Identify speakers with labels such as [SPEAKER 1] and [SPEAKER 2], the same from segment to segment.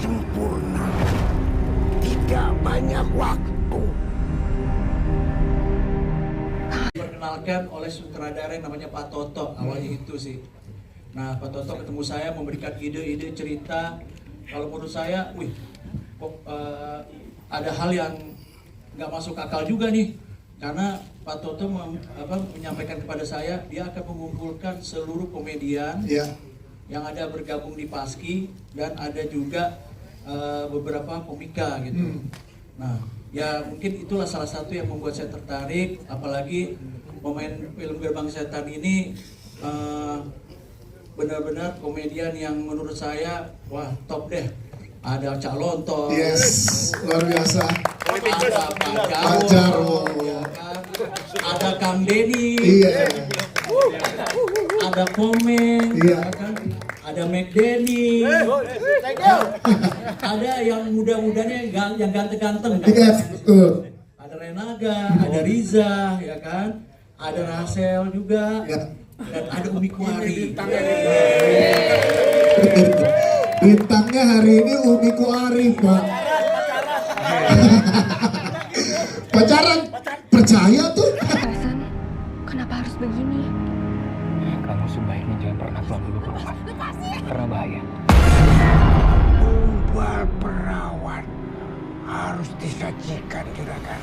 [SPEAKER 1] sempurna. Tidak banyak waktu.
[SPEAKER 2] Diperkenalkan oleh sutradara yang namanya Pak Toto, awalnya itu sih. Nah, Pak Toto ketemu saya memberikan ide-ide cerita. Kalau menurut saya, ada hal yang nggak masuk akal juga nih. Karena Pak Toto menyampaikan kepada saya, dia akan mengumpulkan seluruh komedian yang ada bergabung di Paski dan ada juga beberapa komika gitu. Nah, ya mungkin itulah salah satu yang membuat saya tertarik, apalagi pemain film Gerbang Setan ini benar-benar komedian yang menurut saya wah top deh. Ada Cak Lontong,
[SPEAKER 3] luar biasa.
[SPEAKER 2] Ada Pak
[SPEAKER 3] Jarwo,
[SPEAKER 2] ya kan? Ada Kang Denny, ada Komeng, ya kan? Ada McDenny, ada yang muda-mudanya yang ganteng-ganteng kan?
[SPEAKER 3] Betul.
[SPEAKER 2] Ada Renaga, ada Riza, ya kan? Ada Rasel juga, dan ada Umi Kuari.
[SPEAKER 3] Bintangnya hari ini Umi Kuari, Pak. Pacaran? Percaya tuh?
[SPEAKER 4] Hasan, kenapa harus begini?
[SPEAKER 5] Kamu sebaiknya jangan pernah pulang dulu ke rumah, karena bahaya.
[SPEAKER 1] Tumpal perawat harus disajikan juragan.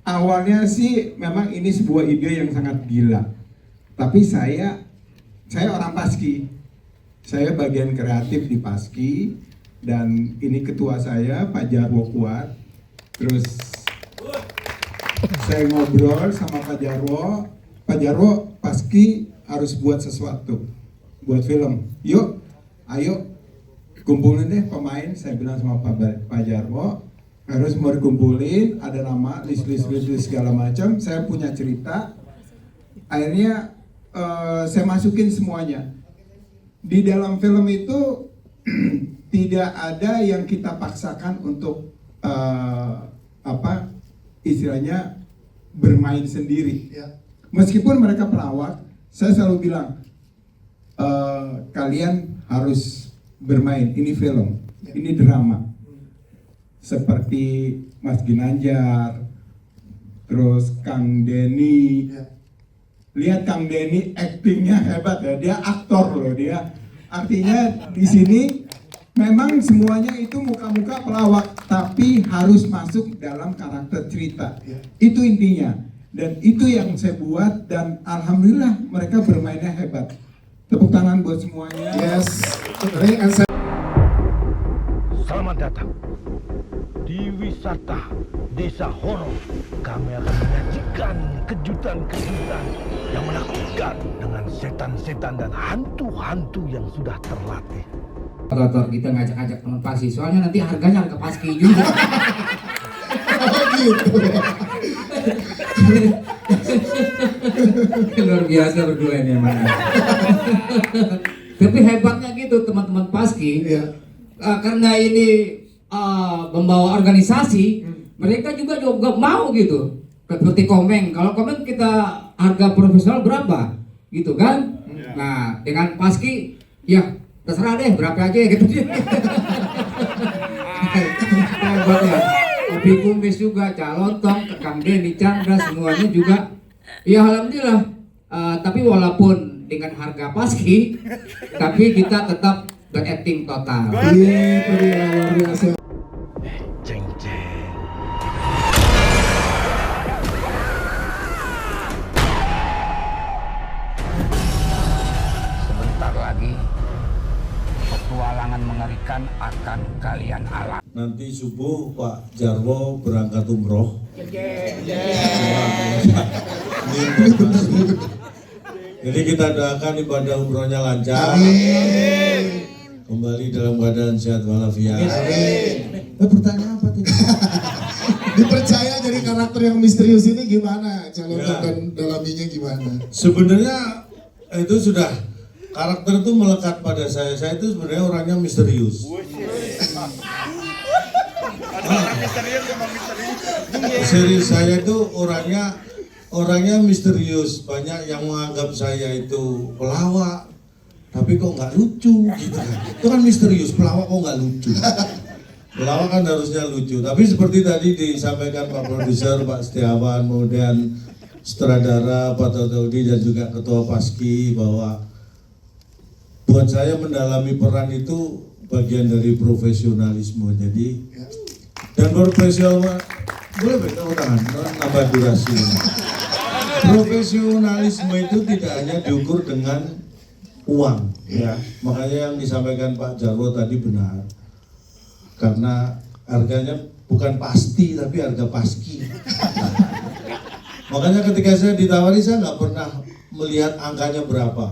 [SPEAKER 6] Awalnya sih memang ini sebuah ide yang sangat gila. Tapi saya orang Paski. Saya bagian kreatif di Paski dan ini ketua saya Pak Jarwo Kuat. Terus saya ngobrol sama Pak Jarwo Paski harus buat sesuatu, buat film. Yuk, ayo kumpulin deh pemain. Saya bilang sama Pak Jarwo, harus mau dikumpulin, ada nama, list segala macam. Saya punya cerita. Akhirnya saya masukin semuanya. Di dalam film itu tidak ada yang kita paksakan untuk istilahnya bermain sendiri. Meskipun mereka pelawak, saya selalu bilang kalian harus bermain. Ini film, ini drama. Seperti Mas Ginanjar, terus Kang Denny. Lihat Kang Denny aktingnya hebat ya, dia aktor loh dia. Artinya di sini memang semuanya itu muka-muka pelawak, tapi harus masuk dalam karakter cerita. Itu intinya. Dan itu yang saya buat dan alhamdulillah mereka bermainnya hebat. Tepuk tangan buat semuanya.
[SPEAKER 7] Selamat datang di wisata Desa Horor. Kami akan menyajikan kejutan-kejutan yang menakutkan dengan setan-setan dan hantu-hantu yang sudah terlatih.
[SPEAKER 5] Motor kita ngajak-ngajak teman Paski, soalnya nanti harganya harga Paski juga. Luar biasa berdua ini emang. Tapi hebatnya gitu teman-teman Paski, karena ini membawa organisasi, mereka juga mau gitu. Seperti Komeng, kalau Komeng kita harga profesional berapa, gitu kan? Nah dengan Paski, ya terserah deh berapa aja gitu. Hebatnya. Ubi Kumis juga, Cak Lontong, Kang Denny, Chandra, semuanya juga. Ya alhamdulillah. Tapi walaupun dengan harga Paski, tapi kita tetap berakting total.
[SPEAKER 3] Luar biasa.
[SPEAKER 7] Ceng-ceng.
[SPEAKER 5] Sebentar lagi petualangan mengerikan akan kalian alami.
[SPEAKER 8] Nanti subuh Pak Jarwo berangkat umroh. Jadi kita doakan ibadah umrohnya lancar. Kembali dalam keadaan sehat walafiat. Pertanyaan apa tadi?
[SPEAKER 3] Dipercaya jadi karakter yang misterius ini gimana? Calon dan dalaminya gimana?
[SPEAKER 8] Sebenarnya itu sudah karakter itu melekat pada saya. Saya itu sebenarnya orangnya misterius. Serius, saya itu orangnya misterius. Banyak yang menganggap saya itu pelawak, tapi kok nggak lucu gitu kan. Itu kan misterius, pelawak kok nggak lucu. Pelawak kan harusnya lucu, tapi seperti tadi disampaikan Pak Produser, Pak Setiawan, kemudian sutradara Pak Tododi dan juga Ketua Paski, bahwa buat saya mendalami peran itu bagian dari profesionalisme. Jadi dan profesional, boleh tepuk tangan, nambah durasi. Profesionalisme itu tidak hanya diukur dengan uang, ya. Makanya yang disampaikan Pak Jarwo tadi benar. Karena harganya bukan pasti tapi harga paski. Makanya ketika saya ditawari saya nggak pernah melihat angkanya berapa.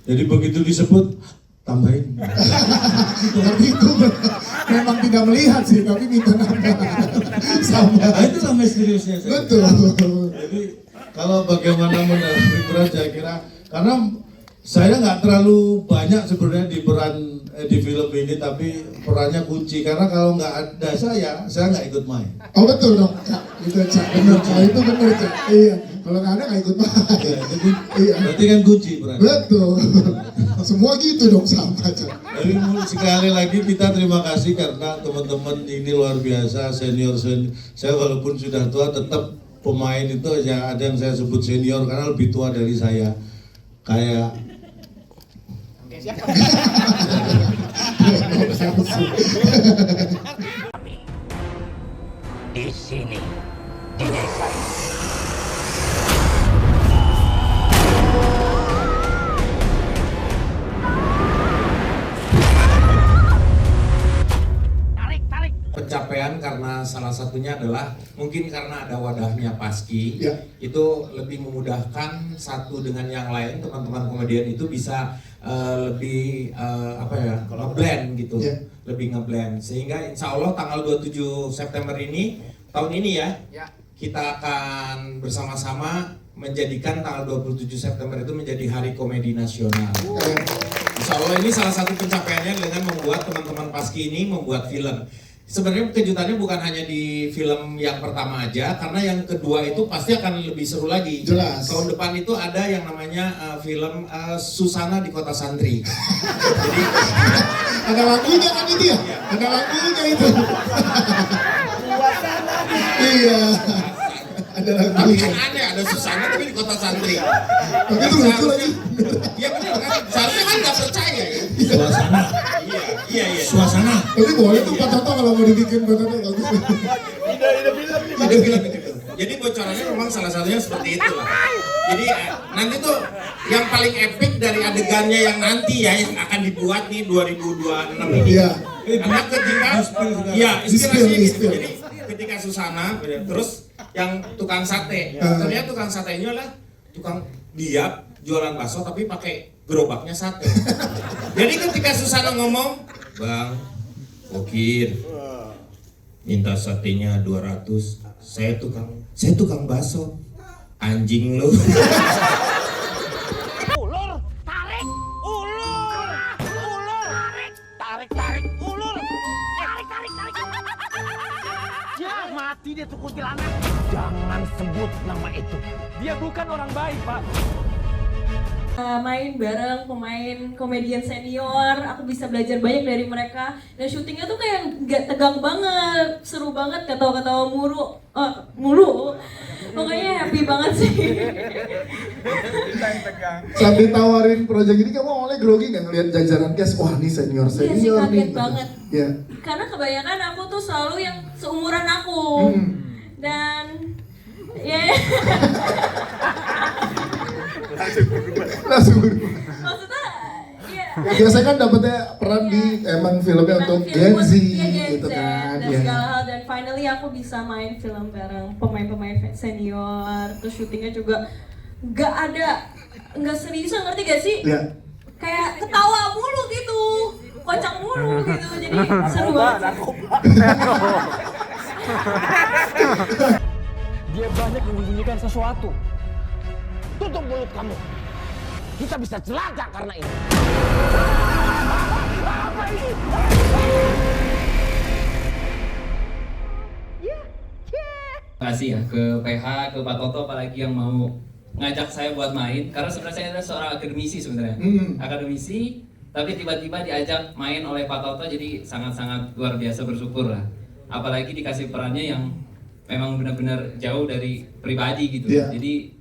[SPEAKER 8] Jadi begitu disebut tambahin.
[SPEAKER 3] Itu memang tidak melihat sih, tapi minta nambah. Sama.
[SPEAKER 8] Nah, itulah misteriusnya saya.
[SPEAKER 3] Betul.
[SPEAKER 8] Jadi kalau bagaimana mendalami peran, saya kira karena saya nggak terlalu banyak sebenarnya di film ini, tapi perannya kunci karena kalau nggak ada saya nggak ikut main.
[SPEAKER 3] Oh betul dong, Cak. Itu Cak, benar. Kalau itu benar Cak. Iya. Kalau nggak ada nggak ikut main. Iya.
[SPEAKER 8] Berarti kan kunci peran.
[SPEAKER 3] Betul. Semua gitu dong sama Cak.
[SPEAKER 8] Tapi sekali lagi kita terima kasih karena teman-teman ini luar biasa, senior. Saya walaupun sudah tua tetap pemain itu ya ada yang saya sebut senior karena lebih tua dari saya. Kayak
[SPEAKER 7] Di sini, di desa ini.
[SPEAKER 9] Pencapaian karena salah satunya adalah mungkin karena ada wadahnya Paski,
[SPEAKER 3] ya.
[SPEAKER 9] Itu lebih memudahkan satu dengan yang lain, teman-teman komedian itu bisa lebih ngeblend gitu,
[SPEAKER 3] ya.
[SPEAKER 9] Lebih ngeblend sehingga insya Allah tanggal 27 September ini tahun ini ya. Kita akan bersama-sama menjadikan tanggal 27 September itu menjadi Hari Komedi Nasional. Insya Allah ini salah satu pencapaiannya dengan membuat teman-teman Paski ini membuat film. Sebenarnya kejutannya bukan hanya di film yang pertama aja, karena yang kedua itu pasti akan lebih seru lagi.
[SPEAKER 3] Jelas.
[SPEAKER 9] Tahun depan itu ada yang namanya film Susana di Kota Santri. Jadi
[SPEAKER 3] ada lagunya kan itu ya? Ada lagunya itu. Iya. Ada
[SPEAKER 9] tapi
[SPEAKER 3] lagunya.
[SPEAKER 9] kan aneh, ada Susana tapi di Kota Santri.
[SPEAKER 3] Tapi itu lucu lagi.
[SPEAKER 9] Iya benar kan? Seharusnya kan nggak percaya ya.
[SPEAKER 8] suasana.
[SPEAKER 9] Iya.
[SPEAKER 8] Suasana.
[SPEAKER 3] Tapi boleh tuh Pak Toto kalau mau dibikin Pak Toto bagus.
[SPEAKER 9] Ada film itu. Jadi bocorannya memang salah satunya seperti itu lah. Jadi nanti tuh yang paling epic dari adegannya yang nanti ya yang akan dibuat nih 2026 ini.
[SPEAKER 3] Iya.
[SPEAKER 9] Karena ketika inspirasinya gitu. Jadi ketika Susana terus yang tukang sate. Ternyata tukang sate ini adalah tukang dia jualan bakso tapi pakai gerobaknya sate. Jadi ketika Susana ngomong, "Bang, Bokir, minta satenya 200. Saya tukang bakso. Anjing lu."
[SPEAKER 7] Ulur, tarik, ulur, tarik, ulur, tarik. Ya mati dia tuh kuntilanak. Jangan sebut nama itu. Dia bukan orang baik, Pak.
[SPEAKER 10] Main bareng pemain komedian senior, aku bisa belajar banyak dari mereka. Dan syutingnya tuh kayak nggak tegang banget, seru banget, ketawa-ketawa mulu. Pokoknya happy banget sih.
[SPEAKER 3] Saat ditawarin proyek ini kamu awalnya grogi nggak ngeliat jajaran cast? Wah ini senior
[SPEAKER 10] Iya sih, kaget
[SPEAKER 3] nih.
[SPEAKER 10] banget.
[SPEAKER 3] Ya.
[SPEAKER 10] Karena kebanyakan aku tuh selalu yang seumuran aku. Dan ya.
[SPEAKER 3] Langsung berubah.
[SPEAKER 10] Maksudnya ya.
[SPEAKER 3] Ya, biasanya kan dapetnya peran di emang filmnya untuk Gen Z gitu kan.
[SPEAKER 10] Dan
[SPEAKER 3] Ya.
[SPEAKER 10] segala hal, dan finally aku bisa main film bareng pemain-pemain senior. Terus syutingnya juga nggak serius, ngerti gak sih?
[SPEAKER 3] Ya.
[SPEAKER 10] Kayak ketawa mulu gitu, kocak mulu gitu, jadi seru banget.
[SPEAKER 7] Dia banyak menyembunyikan sesuatu. Tutup mulut kamu. Kita bisa celaka karena ini. Apa ini?
[SPEAKER 5] Terima kasih ya ke PH, ke Pak Toto apalagi yang mau ngajak saya buat main karena sebenarnya saya adalah seorang akademisi sebenarnya. Akademisi, tapi tiba-tiba diajak main oleh Pak Toto, jadi sangat-sangat luar biasa bersyukur lah. Apalagi dikasih perannya yang memang benar-benar jauh dari pribadi gitu. Jadi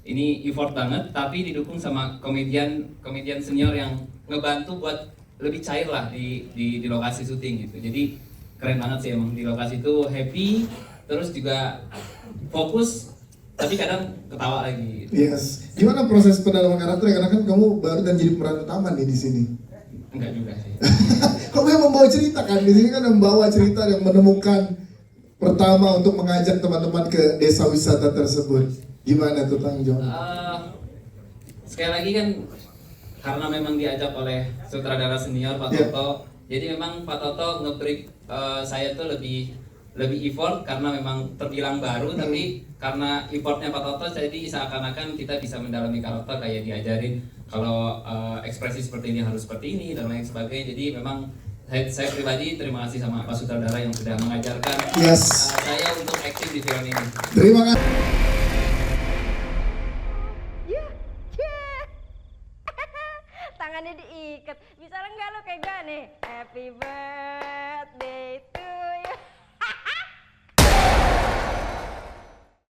[SPEAKER 5] ini effort banget, tapi didukung sama komedian senior yang ngebantu buat lebih cair lah di lokasi syuting gitu. Jadi keren banget sih emang di lokasi itu, happy, terus juga fokus, tapi kadang ketawa lagi gitu.
[SPEAKER 3] Yes. Gimana proses pendalaman karakter? Karena kan kamu baru dan jadi peran utama nih di sini.
[SPEAKER 5] Enggak juga sih.
[SPEAKER 3] Kamu yang membawa cerita kan, di sini kan membawa cerita yang menemukan pertama untuk mengajak teman-teman ke desa wisata tersebut. Gimana tuh tanggung jawab?
[SPEAKER 5] Sekali lagi kan karena memang diajak oleh sutradara senior Pak Toto, jadi memang Pak Toto nge-break saya tuh lebih effort karena memang terbilang baru, tapi karena effortnya Pak Toto jadi seakan-akan kita bisa mendalami karakter, kayak diajarin kalau ekspresi seperti ini harus seperti ini dan lain sebagainya. Jadi memang saya pribadi terima kasih sama Pak Sutradara yang sudah mengajarkan saya untuk acting di film ini.
[SPEAKER 3] Terima kasih.
[SPEAKER 11] Tangannya diikat, bisa enggak lo kayak gue nih? Happy birthday to you.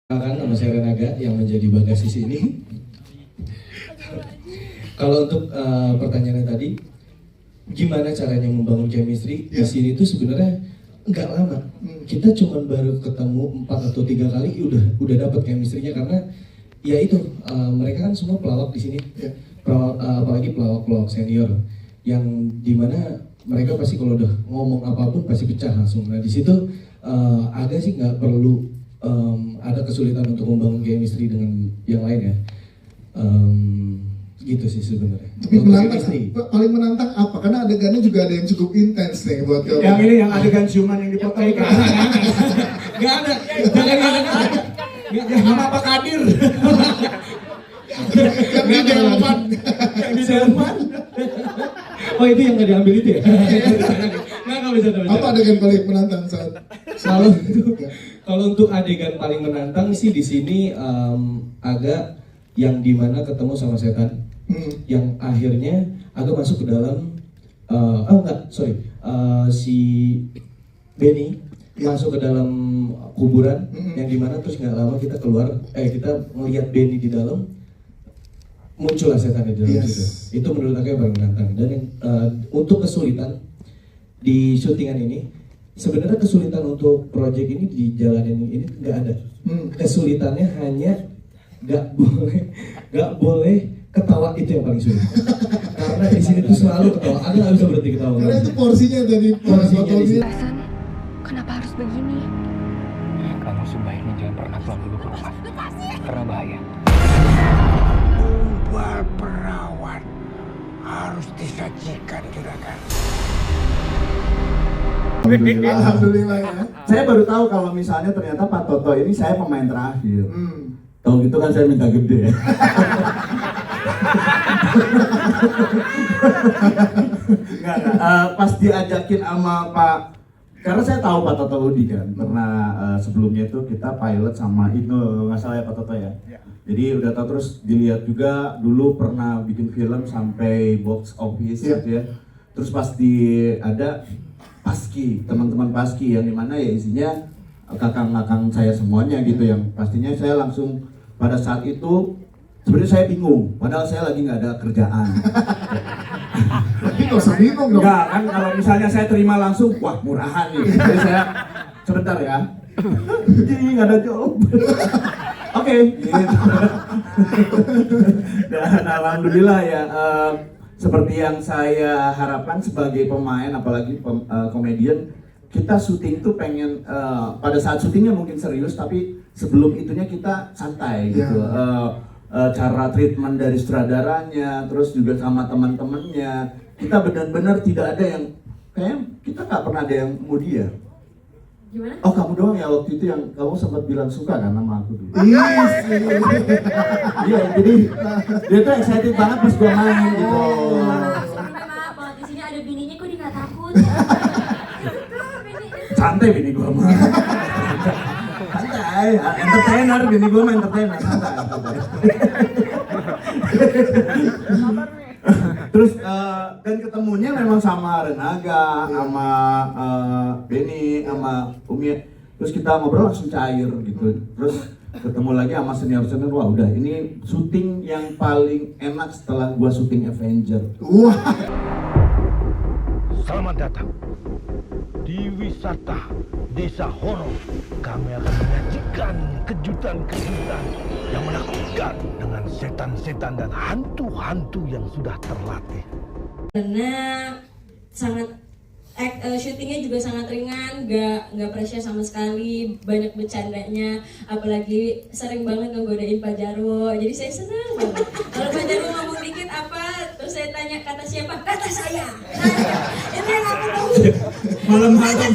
[SPEAKER 12] Kan nama saya Renaga yang menjadi bagasi sini. Kalau untuk pertanyaannya tadi, gimana caranya membangun chemistry di sini itu sebenarnya nggak lama. Kita cuma baru ketemu 4 atau 3 kali udah dapat chemistry-nya karena ya itu mereka kan semua pelawak di sini. Apalagi pelawak senior yang dimana mereka pasti kalau udah ngomong apapun pasti pecah langsung. Nah di situ ada sih nggak perlu ada kesulitan untuk membangun chemistry dengan yang lain ya. Gitu sih sebenarnya.
[SPEAKER 3] Tapi paling menantang apa? Karena adegannya juga ada yang cukup intens nih buat kamu.
[SPEAKER 6] Yang ini yang adegan ciuman yang dipotong kan? Nggak ada. Jangan nama Pak Kadir.
[SPEAKER 3] Yang di Delman.
[SPEAKER 12] Yang di Delman. Oh itu yang nggak diambil itu ya? Nggak bisa.
[SPEAKER 3] Apa adegan paling menantang saat?
[SPEAKER 12] Kalau untuk adegan paling menantang sih di sini agak yang dimana ketemu sama setan, yang akhirnya agak masuk ke dalam si Benny masuk ke dalam kuburan, yang dimana terus nggak lama kita keluar, kita melihat Benny di dalam, muncullah setan di dalam situ. Itu menurut aku yang paling menantang. Dan untuk kesulitan di syutingan ini, sebenarnya kesulitan untuk proyek ini di jalanin ini nggak ada. Kesulitannya hanya nggak boleh ketawa, itu yang paling sulit. Karena di sini tuh selalu ketawa, aku nggak bisa berhenti ketawa.
[SPEAKER 3] Karena itu porsinya dari porsinya.
[SPEAKER 4] Kenapa harus begini?
[SPEAKER 13] Kamu sebaiknya jangan pernah pulang dulu ke rumah, karena bahaya.
[SPEAKER 1] Tumbal perawat harus disajikan juragan.
[SPEAKER 3] Alhamdulillah ya.
[SPEAKER 14] Saya baru tahu kalau misalnya ternyata Pak Toto ini saya pemain terakhir. Tahu gitu kan saya minta gede ya. Enggak. Pas diajakin sama Pak, karena saya tahu Pak Toto Udi kan, pernah sebelumnya itu kita pilot sama Ino, nggak salah ya Pak Toto ya. Jadi udah tahu, terus dilihat juga dulu pernah bikin film sampai box office gitu ya. Terus pas ada Paski, teman-teman Paski yang dimana ya isinya kakang-kakang saya semuanya gitu, yang pastinya saya langsung pada saat itu sebenarnya saya bingung, padahal saya lagi nggak ada kerjaan.
[SPEAKER 3] Tapi nggak usah bingung dong.
[SPEAKER 14] Nggak kan, kalau misalnya saya terima langsung, wah murahan nih. Jadi saya sebentar ya. Jadi nggak ada job. Oke. Gitu. Dan alhamdulillah ya. Seperti yang saya harapkan sebagai pemain, apalagi komedian, kita syuting tuh pengen pada saat syutingnya mungkin serius, tapi sebelum itunya kita santai gitu. Cara treatment dari sutradaranya, terus juga sama teman-temannya, kita benar-benar tidak ada yang kayak kita nggak pernah ada yang mau dia.
[SPEAKER 10] Gimana?
[SPEAKER 14] Oh kamu doang ya waktu itu yang kamu sempat bilang suka kan sama aku dulu.
[SPEAKER 3] Yes.
[SPEAKER 14] Iya, jadi dia tuh excited banget pas gua main gitu.
[SPEAKER 10] Maaf banget, di sini ada bininya kok dia nggak takut.
[SPEAKER 14] Santai bini gua mah. Santai. santai, entertainer, gini gue entertainer, santai. Terus dan ketemunya memang sama Renaga, sama Benny, sama Umi. Terus kita ngobrol langsung cair gitu. Terus ketemu lagi sama senior-senior, wah udah ini syuting yang paling enak setelah gua syuting Avenger.
[SPEAKER 3] Wah.
[SPEAKER 7] Selamat datang di wisata desa horor. Kami akan menyajikan kejutan-kejutan yang menakutkan dengan setan-setan dan hantu-hantu yang sudah terlatih.
[SPEAKER 10] Karena sangat syutingnya juga sangat ringan, nggak pressure sama sekali, banyak bercandanya, apalagi sering banget ngegodain Pak Jarwo, jadi saya senang banget. Kalau Pak Jarwo ngomong dikit apa, terus saya tanya kata siapa, kata saya. Itu yang aku tahu.
[SPEAKER 14] Malam-malam.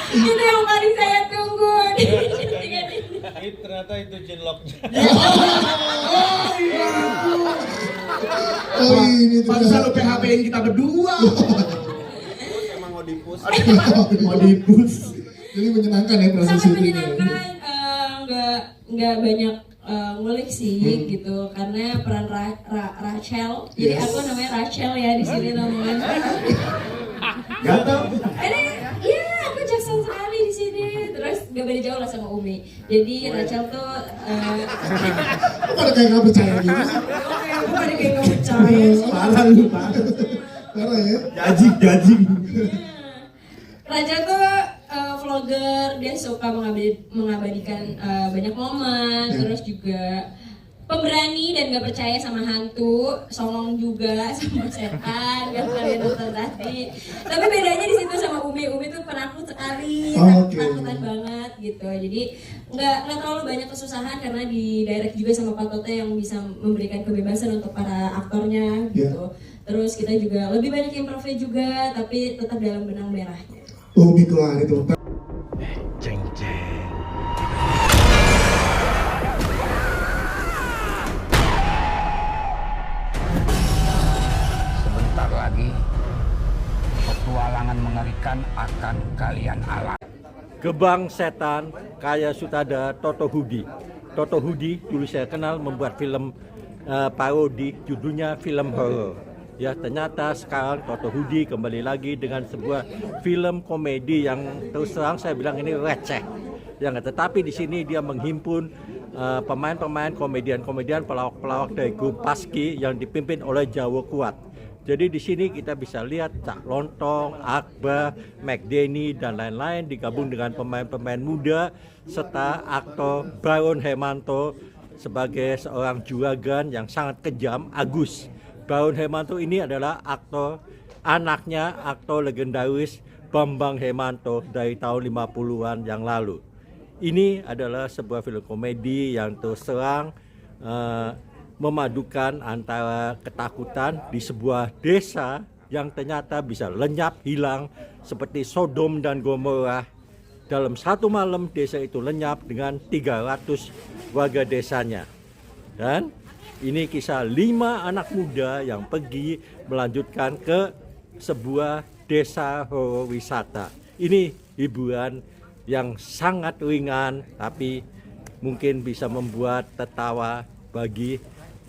[SPEAKER 10] Itu yang paling saya tunggu di syutingan ini.
[SPEAKER 8] Ternyata itu cinloknya.
[SPEAKER 3] Oh ini tuh.
[SPEAKER 14] Pantesan lu PHP-in kita berdua.
[SPEAKER 8] Emang mau dipus.
[SPEAKER 14] Mau dipus.
[SPEAKER 3] Jadi menyenangkan ya proses
[SPEAKER 10] Sangat
[SPEAKER 3] syutingnya.
[SPEAKER 10] menyenangkan, nggak banyak ngulik sih gitu, karena peran Rachel, jadi
[SPEAKER 3] Yes.
[SPEAKER 10] aku namanya Rachel ya di sini teman-teman.
[SPEAKER 14] Gak tau.
[SPEAKER 10] Ini iya aku Jackson sekali di sini, terus gak beda jauh lah sama Umi. Jadi Rachel tuh
[SPEAKER 3] Kok pada kayak nggak percaya gitu sih?
[SPEAKER 10] aku pada kayak gak percaya.
[SPEAKER 14] Parah lu, parah.
[SPEAKER 3] Parah ya.
[SPEAKER 14] Jajing.
[SPEAKER 10] Rachel tuh vlogger, dia suka mengabadikan banyak momen, terus juga pemberani dan gak percaya sama hantu, songong juga sama setan, kan kalian nonton tadi. Tapi bedanya di situ sama Umi tuh penakut sekali, takutan banget gitu. Jadi nggak terlalu banyak kesusahan karena di direct juga sama Pak Toto yang bisa memberikan kebebasan untuk para aktornya gitu. Terus kita juga lebih banyak improve juga, tapi tetap dalam benang merahnya.
[SPEAKER 3] Umi keluar itu.
[SPEAKER 7] Ceng-ceng.
[SPEAKER 1] Sebentar lagi petualangan mengerikan akan kalian alami.
[SPEAKER 15] Gebang Setan karya sutradara Toto Hudi. Toto Hudi dulu saya kenal membuat film parodi judulnya film horor. Ya ternyata sekarang Toto Hudi kembali lagi dengan sebuah film komedi yang terus terang saya bilang ini receh. Yang tetapi di sini dia menghimpun pemain-pemain komedian-komedian pelawak-pelawak dari grup Paski yang dipimpin oleh Jawa Kuat. Jadi di sini kita bisa lihat Cak Lontong, Akbar, McDenny dan lain-lain digabung dengan pemain-pemain muda serta aktor Baron Hermanto sebagai seorang juragan yang sangat kejam, Agus. Baron Hermanto ini adalah anaknya aktor legendaris Bambang Hermanto dari tahun 50-an yang lalu. Ini adalah sebuah film komedi yang terus terang memadukan antara ketakutan di sebuah desa yang ternyata bisa lenyap hilang seperti Sodom dan Gomorrah. Dalam satu malam desa itu lenyap dengan 300 warga desanya. Dan ini kisah 5 anak muda yang pergi melanjutkan ke sebuah desa horor wisata. Ini hiburan yang sangat ringan tapi mungkin bisa membuat tertawa bagi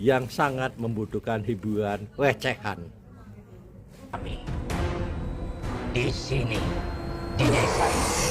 [SPEAKER 15] yang sangat membutuhkan hiburan recehan.
[SPEAKER 1] Di sini, di desa ini.